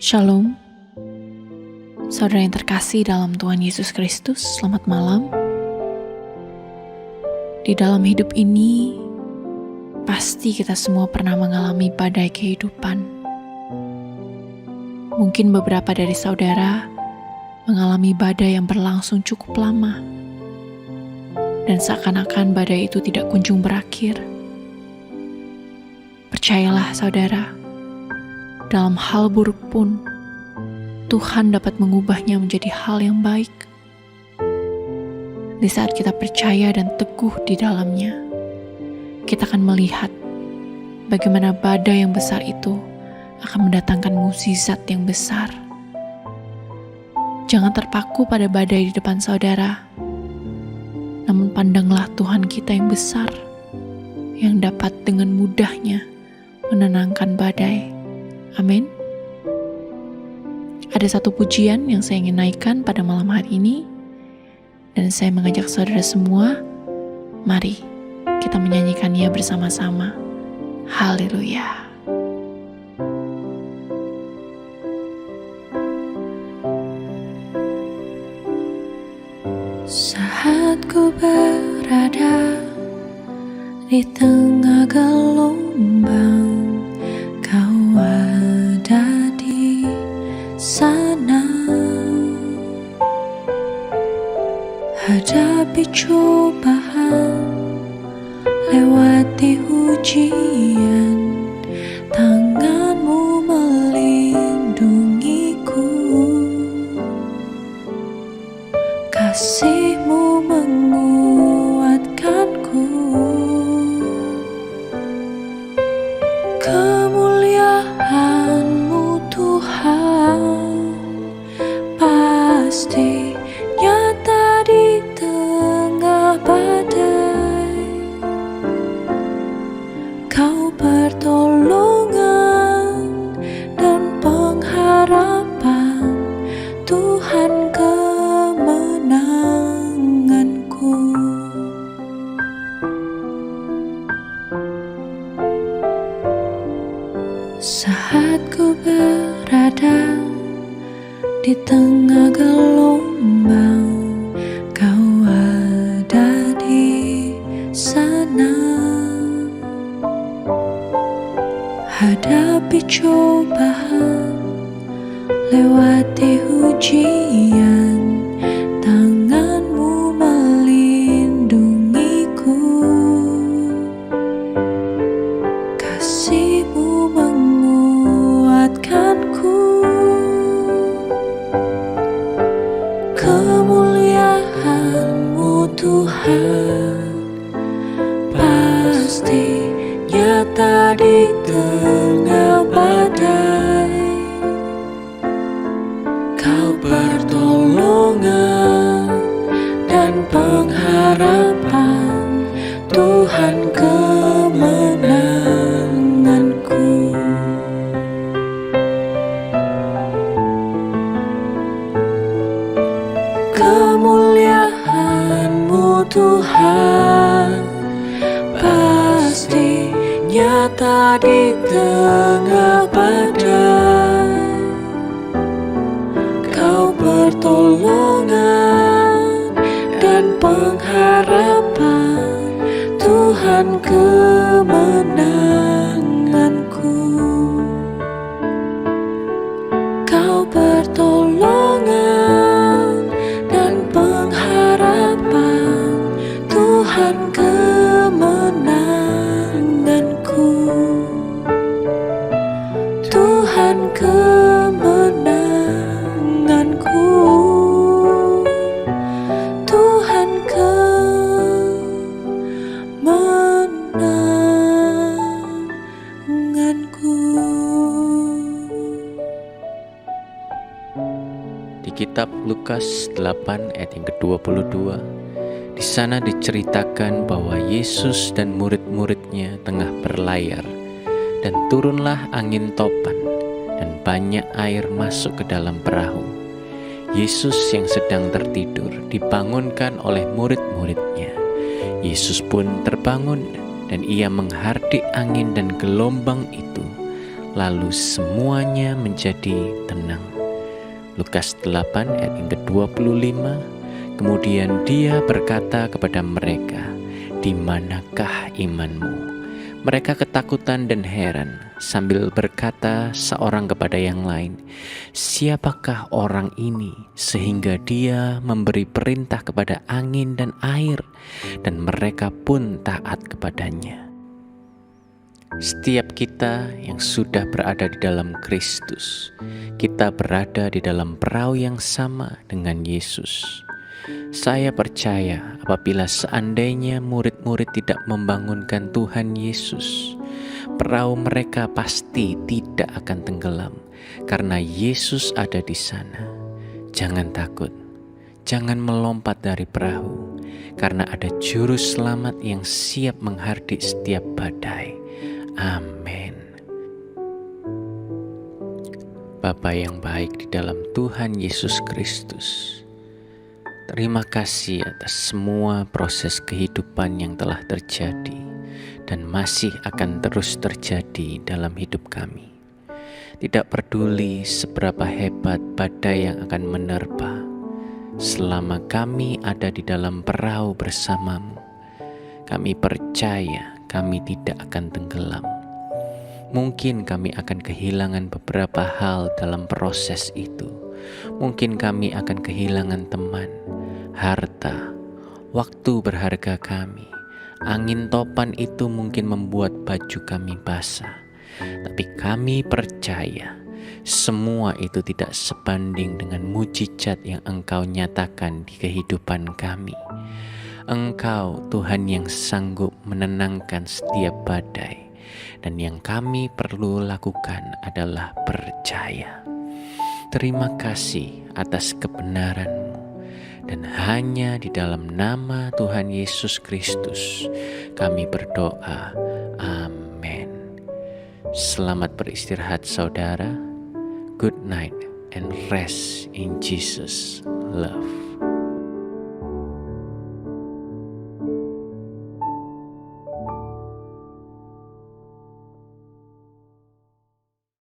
Shalom, saudara yang terkasih dalam Tuhan Yesus Kristus, selamat malam. Di dalam hidup ini, pasti kita semua pernah mengalami badai kehidupan. Mungkin beberapa dari saudara mengalami badai yang berlangsung cukup lama, dan seakan-akan badai itu tidak kunjung berakhir. Percayalah saudara, dalam hal buruk pun, Tuhan dapat mengubahnya menjadi hal yang baik. Di saat kita percaya dan teguh di dalamnya, kita akan melihat bagaimana badai yang besar itu akan mendatangkan mukjizat yang besar. Jangan terpaku pada badai di depan saudara, namun pandanglah Tuhan kita yang besar, yang dapat dengan mudahnya menenangkan badai. Amin. Ada satu pujian yang saya ingin naikkan pada malam hari ini, dan saya mengajak saudara semua, mari kita menyanyikannya bersama-sama. Haleluya. Saat ku berada di tengah gelombang, Kau ada di sana. Hadapi cobaan, lewati ujian, tangan-Mu melindungiku, kasih-Mu menguatkanku. Kemuliaan-Mu Tuhan pasti nyata di tengah badai. Kau pertolongan dan pengharapan, Tuhan kemenanganku. Saat ku berada di tengah gelombang, Kau ada di sana. Hadapi cobaan, lewati ujian, tangan-Mu melindungiku, kasih-Mu menguatkanku. Kemuliaan-Mu Tuhan pasti nyata di tengah badai. Kau pertolongan dan pengharapan, Tuhan kemenanganku. Kemuliaan-Mu Tuhan pasti nyata di tengah badai. Kau pertolongan dan pengharapan, Tuhan kemenanganku. Kau pertolongan dan pengharapan, Tuhan kemenanganku. Tuhan kemenanganku. Tuhan kemenanganku. Di kitab Lukas 8 ayat yang ke-22, di sana diceritakan bahwa Yesus dan murid-muridnya tengah berlayar, dan turunlah angin topan, dan banyak air masuk ke dalam perahu. Yesus yang sedang tertidur dibangunkan oleh murid-muridnya. Yesus pun terbangun, dan ia menghardik angin dan gelombang itu, lalu semuanya menjadi tenang. Lukas 8 ayat yang ke-25, kemudian dia berkata kepada mereka, "Di manakah imanmu?" Mereka ketakutan dan heran, sambil berkata seorang kepada yang lain, "Siapakah orang ini sehingga dia memberi perintah kepada angin dan air, dan mereka pun taat kepadanya?" Setiap kita yang sudah berada di dalam Kristus, kita berada di dalam perahu yang sama dengan Yesus. Saya percaya apabila seandainya murid-murid tidak membangunkan Tuhan Yesus, perahu mereka pasti tidak akan tenggelam karena Yesus ada di sana. Jangan takut, jangan melompat dari perahu, karena ada juru selamat yang siap menghardik setiap badai. Amin. Bapa yang baik di dalam Tuhan Yesus Kristus, terima kasih atas semua proses kehidupan yang telah terjadi dan masih akan terus terjadi dalam hidup kami. Tidak peduli seberapa hebat badai yang akan menerpa, selama kami ada di dalam perahu bersamamu, kami percaya kami tidak akan tenggelam. Mungkin kami akan kehilangan beberapa hal dalam proses itu. Mungkin kami akan kehilangan teman, harta, waktu berharga kami. Angin topan itu mungkin membuat baju kami basah. Tapi kami percaya semua itu tidak sebanding dengan mujizat yang Engkau nyatakan di kehidupan kami. Engkau Tuhan yang sanggup menenangkan setiap badai, dan yang kami perlu lakukan adalah percaya. Terima kasih atas kebenaran-Mu, dan hanya di dalam nama Tuhan Yesus Kristus kami berdoa. Amin. Selamat beristirahat saudara. Good night and rest in Jesus' love.